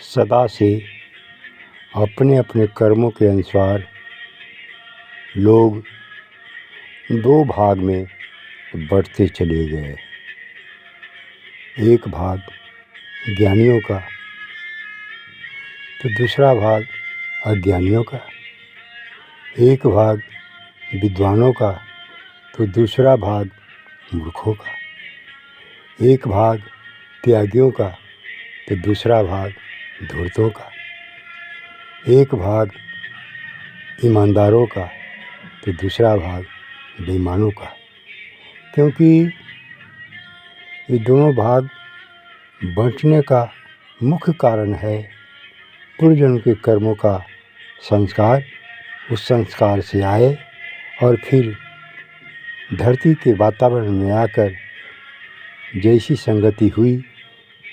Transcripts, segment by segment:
सदा से अपने अपने कर्मों के अनुसार लोग दो भाग में बढ़ते चले गए। एक भाग ज्ञानियों का तो दूसरा भाग अज्ञानियों का। एक भाग विद्वानों का तो दूसरा भाग मूर्खों का। एक भाग त्यागियों का तो दूसरा भाग धूर्तों का। एक भाग ईमानदारों का तो दूसरा भाग बेईमानों का। क्योंकि ये दोनों भाग बंटने का मुख्य कारण है पूर्वजन्म के कर्मों का संस्कार। उस संस्कार से आए और फिर धरती के वातावरण में आकर जैसी संगति हुई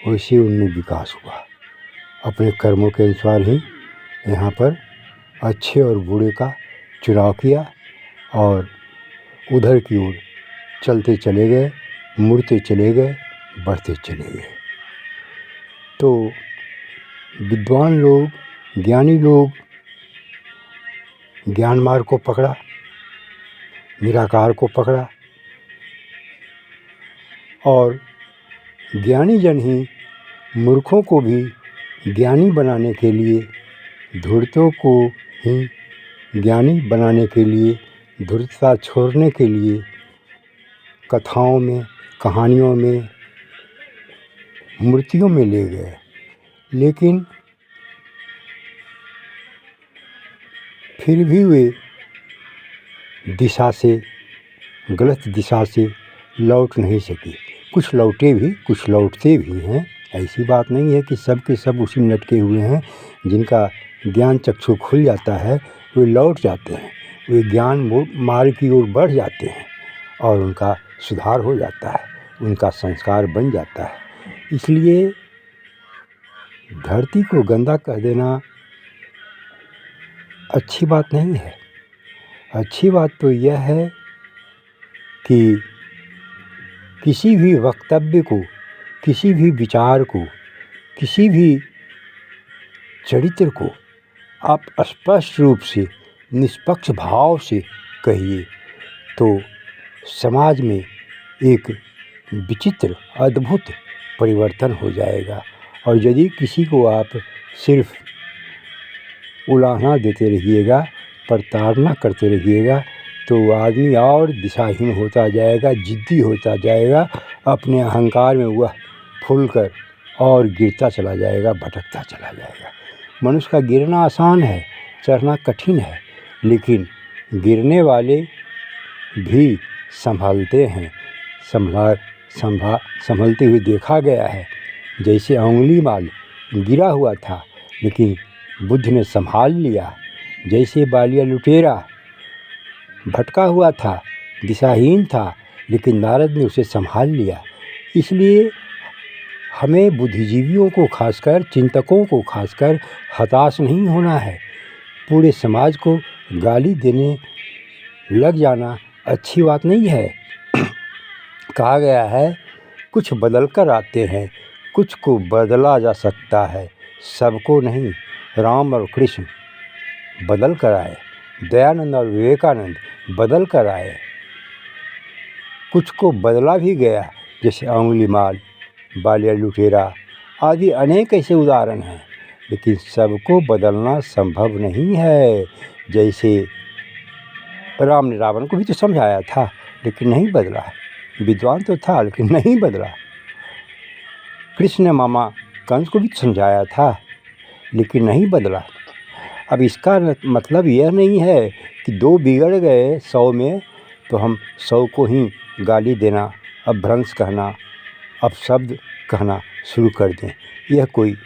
वैसे उनमें विकास हुआ। अपने कर्मों के अनुसार ही यहाँ पर अच्छे और बुरे का चुनाव किया और उधर की ओर चलते चले गए, मुड़ते चले गए, बढ़ते चले गए। तो विद्वान लोग, ज्ञानी लोग ज्ञान मार्ग को पकड़ा, निराकार को पकड़ा और ज्ञानी जन ही मूर्खों को भी ज्ञानी बनाने के लिए, धूर्तों को ही ज्ञानी बनाने के लिए, धूर्तता छोड़ने के लिए कथाओं में, कहानियों में, मूर्तियों में ले गए। लेकिन फिर भी वे दिशा से, गलत दिशा से लौट नहीं सके। कुछ लौटे भी, कुछ लौटते भी हैं। ऐसी बात नहीं है कि सब के सब उसी में लटके हुए हैं। जिनका ज्ञान चक्षु खुल जाता है वे लौट जाते हैं, वे ज्ञान मार्ग की ओर बढ़ जाते हैं और उनका सुधार हो जाता है, उनका संस्कार बन जाता है। इसलिए धरती को गंदा कर देना अच्छी बात नहीं है। अच्छी बात तो यह है कि किसी भी वक्तव्य को, किसी भी विचार को, किसी भी चरित्र को आप स्पष्ट रूप से, निष्पक्ष भाव से कहिए तो समाज में एक विचित्र, अद्भुत परिवर्तन हो जाएगा। और यदि किसी को आप सिर्फ उलाहना देते रहिएगा, प्रताड़ना करते रहिएगा तो आदमी और दिशाहीन होता जाएगा, जिद्दी होता जाएगा। अपने अहंकार में वह फूलकर और गिरता चला जाएगा, भटकता चला जाएगा। मनुष्य का गिरना आसान है, चढ़ना कठिन है। लेकिन गिरने वाले भी संभलते हैं, संभलते हुए देखा गया है। जैसे अंगुलीमाल गिरा हुआ था लेकिन बुद्ध ने संभाल लिया। जैसे बालिया लुटेरा भटका हुआ था, दिशाहीन था, लेकिन नारद ने उसे संभाल लिया। इसलिए हमें बुद्धिजीवियों को खासकर, चिंतकों को खासकर हताश नहीं होना है। पूरे समाज को गाली देने लग जाना अच्छी बात नहीं है। कहा गया है कुछ बदल कर आते हैं, कुछ को बदला जा सकता है, सबको नहीं। राम और कृष्ण बदल कर आए, दयानंद और विवेकानंद बदल कर आए, कुछ को बदला भी गया। जैसे अंगुलीमाल, बालिया लुटेरा आदि अनेक ऐसे उदाहरण हैं। लेकिन सबको बदलना संभव नहीं है। जैसे राम ने रावण को भी तो समझाया था लेकिन नहीं बदला। विद्वान तो था लेकिन नहीं बदला। कृष्ण ने मामा कंस को भी समझाया था लेकिन नहीं बदला। अब इसका मतलब यह नहीं है कि दो बिगड़ गए 100 में तो हम 100 को ही गाली देना, अपभ्रंश कहना, अपशब्द कहना शुरू कर दें। यह कोई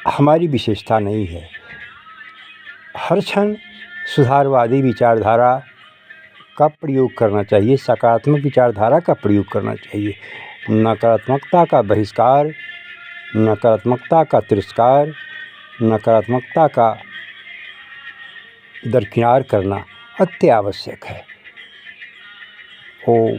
हमारी विशेषता नहीं है। हर क्षण सुधारवादी विचारधारा का प्रयोग करना चाहिए, सकारात्मक विचारधारा का प्रयोग करना चाहिए। नकारात्मकता का बहिष्कार, नकारात्मकता का तिरस्कार, नकारात्मकता का दरकिनार करना अत्यावश्यक है। ओम।